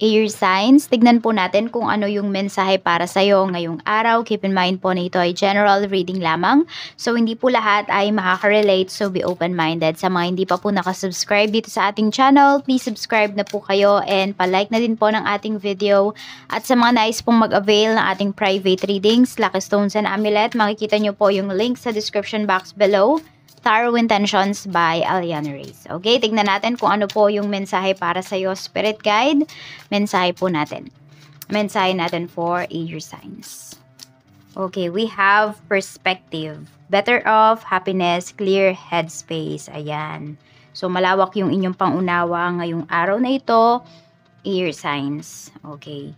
Air signs, tignan po natin kung ano yung mensahe para sa'yo ngayong araw. Keep in mind po na ito ay general reading lamang. So, hindi po lahat ay makaka-relate. So, be open-minded. Sa mga hindi pa po nakasubscribe dito sa ating channel, please subscribe na po kayo and palike na din po ng ating video. At sa mga nais pong mag-avail ng ating private readings, Lucky Stones and Amulet, makikita nyo po yung link sa description box below. Tarot Intentions by Aliana Reyes. Okay, tignan natin kung ano po yung mensahe para sa iyo, Spirit Guide. Mensahe po natin. Mensahe natin for air signs. Okay, we have perspective. Better off, happiness, clear headspace. Ayan. So, malawak yung inyong pangunawa ngayong araw na ito. Air signs. Okay.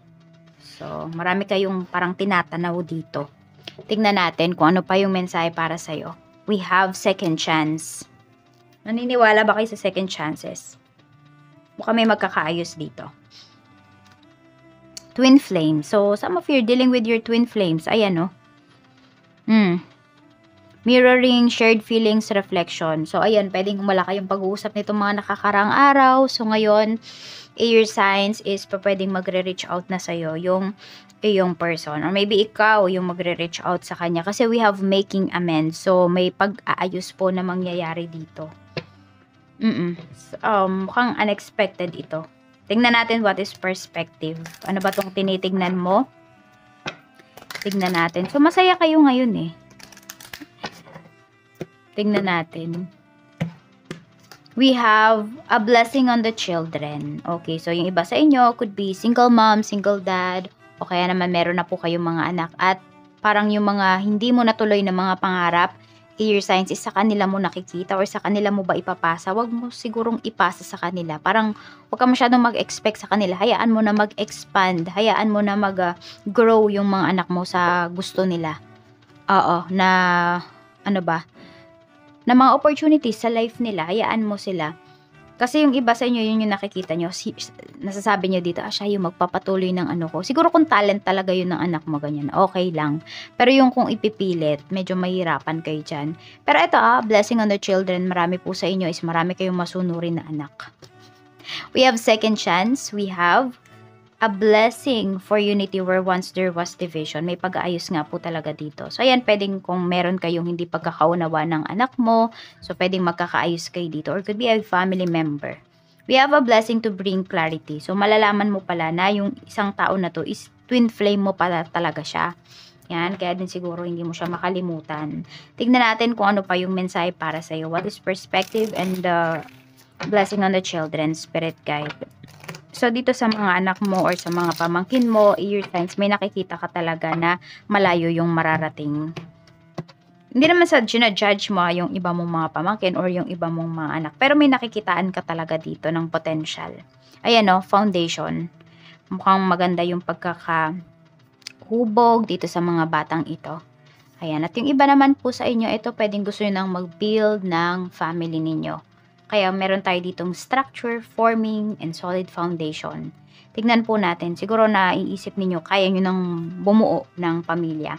So, marami kayong parang tinatanaw dito. Tignan natin kung ano pa yung mensahe para sa iyo. We have second chance. Naniniwala ba kayo sa second chances? Baka may magkakaayos dito. Twin flame. So, some of you are dealing with your twin flames. Ayan, no? Mirroring, shared feelings, reflection. So, ayan, pwedeng wala kayong pag-uusap nitong mga nakakarang araw. So, ngayon, air signs is pwedeng magre-reach out na sa'yo yung iyong person. Or maybe ikaw yung magre-reach out sa kanya. Kasi we have making amends. So, may pag-aayos po na mangyayari dito. So, mukhang unexpected ito. Tingnan natin what is perspective. Ano ba itong tinitignan mo? Tingnan natin. So, masaya kayo ngayon eh. Tingnan natin. We have a blessing on the children. Okay, so yung iba sa inyo could be single mom, single dad, o kaya naman meron na po kayong mga anak. At parang yung mga hindi mo natuloy na mga pangarap, air signs is sa kanila mo nakikita or sa kanila mo ba ipapasa. Huwag mo sigurong ipasa sa kanila. Parang huwag ka masyadong mag-expect sa kanila. Hayaan mo na mag-expand. Hayaan mo na mag-grow yung mga anak mo sa gusto nila. Oo, na ano ba? Na mga opportunities sa life nila, hayaan mo sila. Kasi yung iba sa inyo, yun yung nakikita nyo, nasasabi nyo dito, siya yung magpapatuloy ng ano ko. Siguro kung talent talaga yun ng anak mo, ganyan, okay lang. Pero yung kung ipipilit, medyo mahirapan kayo dyan. Pero ito blessing on the children, marami po sa inyo is marami kayong masunurin na anak. We have second chance, we have a blessing for unity where once there was division. May pag-aayos nga po talaga dito. So, ayan, pwedeng kung meron kayong hindi pagkakaunawa ng anak mo, so pwedeng magkakaayos kayo dito or could be a family member. We have a blessing to bring clarity. So, malalaman mo pala na yung isang tao na to is twin flame mo pala talaga siya. Yan, kaya din siguro hindi mo siya makalimutan. Tignan natin kung ano pa yung mensahe para sa'yo. What is perspective and the blessing on the children, spirit guide. So, dito sa mga anak mo or sa mga pamangkin mo, air signs, may nakikita ka talaga na malayo yung mararating. Hindi naman sa ginajudge mo yung iba mong mga pamangkin or yung iba mong mga anak. Pero may nakikitaan ka talaga dito ng potential. Ayan foundation. Mukhang maganda yung pagkakahubog dito sa mga batang ito. Ayan, at yung iba naman po sa inyo, ito pwedeng gusto nyo nang mag-build ng family ninyo. Kaya meron tayo ditong structure, forming, and solid foundation. Tignan po natin. Siguro na iisip ninyo, kaya nyo nang bumuo ng pamilya.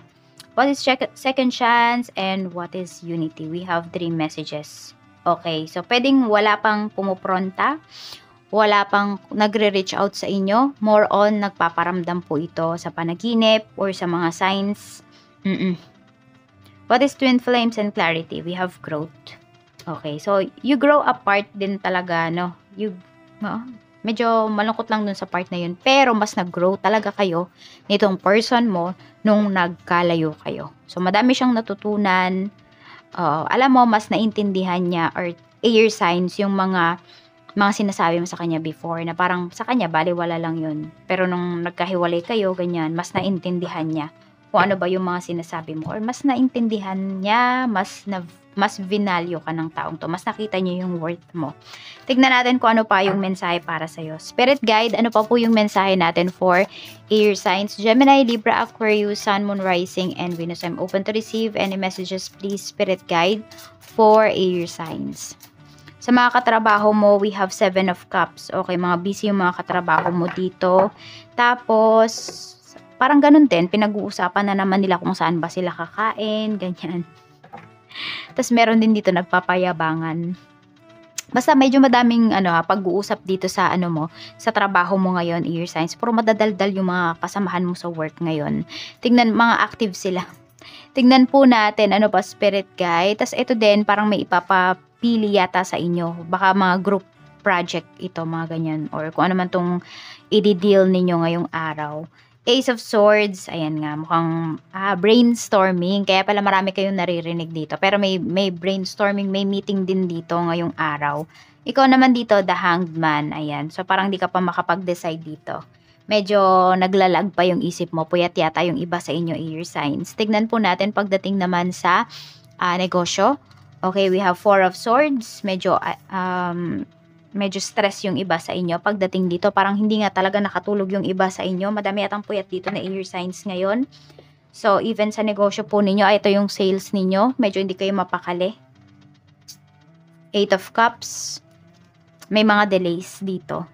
What is second chance and what is unity? We have 3 messages. Okay, so pwedeng wala pang pumupronta, wala pang nagre-reach out sa inyo. More on, nagpaparamdam po ito sa panaginip or sa mga signs. What is twin flames and clarity? We have growth. Okay, so you grow apart din talaga, no? Medyo malungkot lang dun sa part na yun. Pero mas nag-grow talaga kayo nitong person mo nung nagkalayo kayo. So, madami siyang natutunan. Alam mo, mas naintindihan niya or air signs yung mga sinasabi mo sa kanya before na parang sa kanya, baliwala lang yun. Pero nung nagkahiwalay kayo, ganyan, mas naintindihan niya kung ano ba yung mga sinasabi mo. Or mas naintindihan niya, mas vinalyo ka ng taong to. Mas nakita niyo yung worth mo. Tignan natin kung ano pa yung mensahe para sa'yo. Spirit guide, ano pa po yung mensahe natin for air signs? Gemini, Libra, Aquarius, Sun, Moon, Rising, and Venus. I'm open to receive any messages, please, Spirit guide, for air signs. Sa mga katrabaho mo, we have 7 of Cups. Okay, mga busy yung mga katrabaho mo dito. Tapos, parang ganun din, pinag-uusapan na naman nila kung saan ba sila kakain, ganyan. Tapos meron din dito nagpapayabangan. Basta medyo madaming pag-uusap dito sa mo, sa trabaho mo ngayon, air signs. Puro madadaldal yung mga kasamahan mo sa work ngayon. Tingnan, mga active sila. Tingnan po natin, ano pa, spirit guide. Tas ito din, parang may ipapapili yata sa inyo. Baka mga group project ito, mga ganyan. Or kung ano man tong i-deal ninyo ngayong araw. Ace of Swords, ayan nga, mukhang brainstorming. Kaya pala marami kayong naririnig dito. Pero may brainstorming, may meeting din dito ngayong araw. Ikaw naman dito, the Hanged Man, ayan. So parang di ka pa makapag-decide dito. Medyo naglalag pa yung isip mo. Puyat yata yung iba sa inyo, air signs. Tignan po natin pagdating naman sa negosyo. Okay, we have 4 of Swords. Medyo stress yung iba sa inyo. Pagdating dito, parang hindi nga talaga nakatulog yung iba sa inyo. Madami atang puyat dito na air signs ngayon. So, even sa negosyo po ninyo, ito yung sales ninyo. Medyo hindi kayo mapakali. 8 of Cups. May mga delays dito.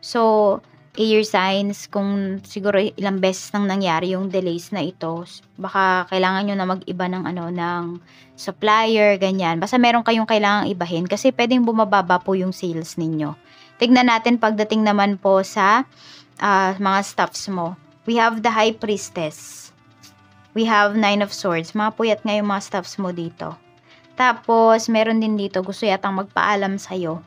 So, air signs, kung siguro ilang beses nang nangyari yung delays na ito, baka kailangan nyo na mag-iba ng ng supplier, ganyan. Basta meron kayong kailangang ibahin kasi pwedeng bumababa po yung sales ninyo. Tignan natin pagdating naman po sa mga stuffs mo. We have the High Priestess. We have 9 of Swords. Mga puyat nga yung mga stuffs mo dito. Tapos, meron din dito, gusto yatang magpaalam sa'yo.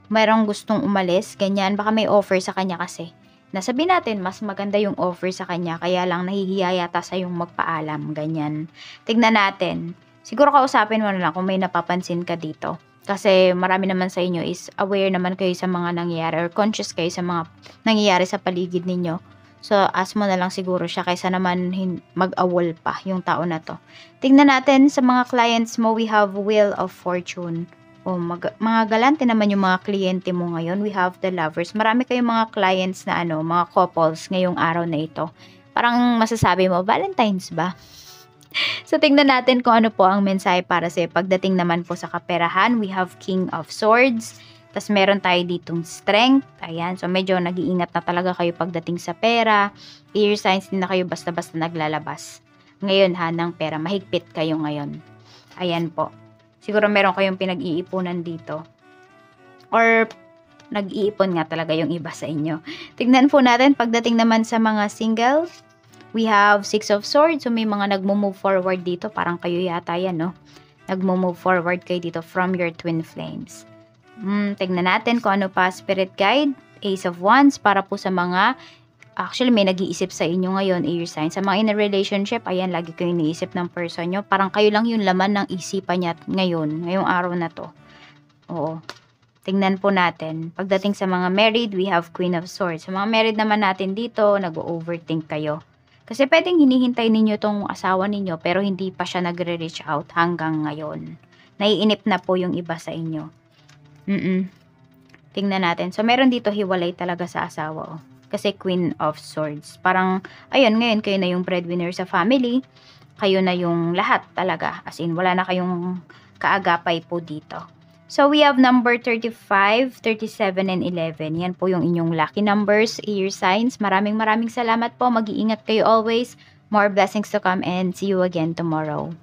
Mayroong gustong umalis, ganyan. Baka may offer sa kanya kasi. Nasabi natin, mas maganda yung offer sa kanya. Kaya lang nahihiya yata sa yung magpaalam, ganyan. Tignan natin. Siguro kausapin mo na lang kung may napapansin ka dito. Kasi marami naman sa inyo is aware naman kayo sa mga nangyayari or conscious kayo sa mga nangyayari sa paligid ninyo. So, ask mo na lang siguro siya kaysa naman mag-awol pa yung tao na to. Tignan natin sa mga clients mo, we have Wheel of Fortune. Mga galante naman yung mga kliyente mo ngayon. We have the Lovers. Marami kayong mga clients na mga couples ngayong araw na ito. Parang masasabi mo, Valentine's ba? So, tingnan natin kung ano po ang mensahe para sa pagdating naman po sa kaperahan. We have King of Swords. Tapos meron tayo ditong Strength. Ayan. So, medyo nag-iingat na talaga kayo pagdating sa pera. Air signs din na kayo basta-basta naglalabas. Ngayon ng pera. Mahigpit kayo ngayon. Ayan po. Siguro meron kayong pinag-iipunan dito. Or nag-iipon nga talaga yung iba sa inyo. Tignan po natin pagdating naman sa mga single. We have 6 of Swords. So may mga nagmo-move forward dito. Parang kayo yata yan, no? Nagmo-move forward kayo dito from your twin flames. Tignan natin kung ano pa spirit guide. Ace of Wands para po sa mga actually, may nag-iisip sa inyo ngayon, air signs. Sa mga in a relationship, ayan, lagi kayo iniisip ng person nyo. Parang kayo lang yung laman ng isipan niya ngayong araw na to. Oo. Tingnan po natin. Pagdating sa mga married, we have Queen of Swords. Sa mga married naman natin dito, nag-overthink kayo. Kasi pwedeng hinihintay ninyo tong asawa ninyo, pero hindi pa siya nagre-reach out hanggang ngayon. Naiinip na po yung iba sa inyo. Tingnan natin. So, meron dito hiwalay talaga sa asawa, Kasi Queen of Swords. Parang, ayun, ngayon kayo na yung breadwinner sa family. Kayo na yung lahat talaga. As in, wala na kayong kaagapay po dito. So, we have number 35, 37, and 11. Yan po yung inyong lucky numbers, air signs. Maraming salamat po. Mag-iingat kayo always. More blessings to come and see you again tomorrow.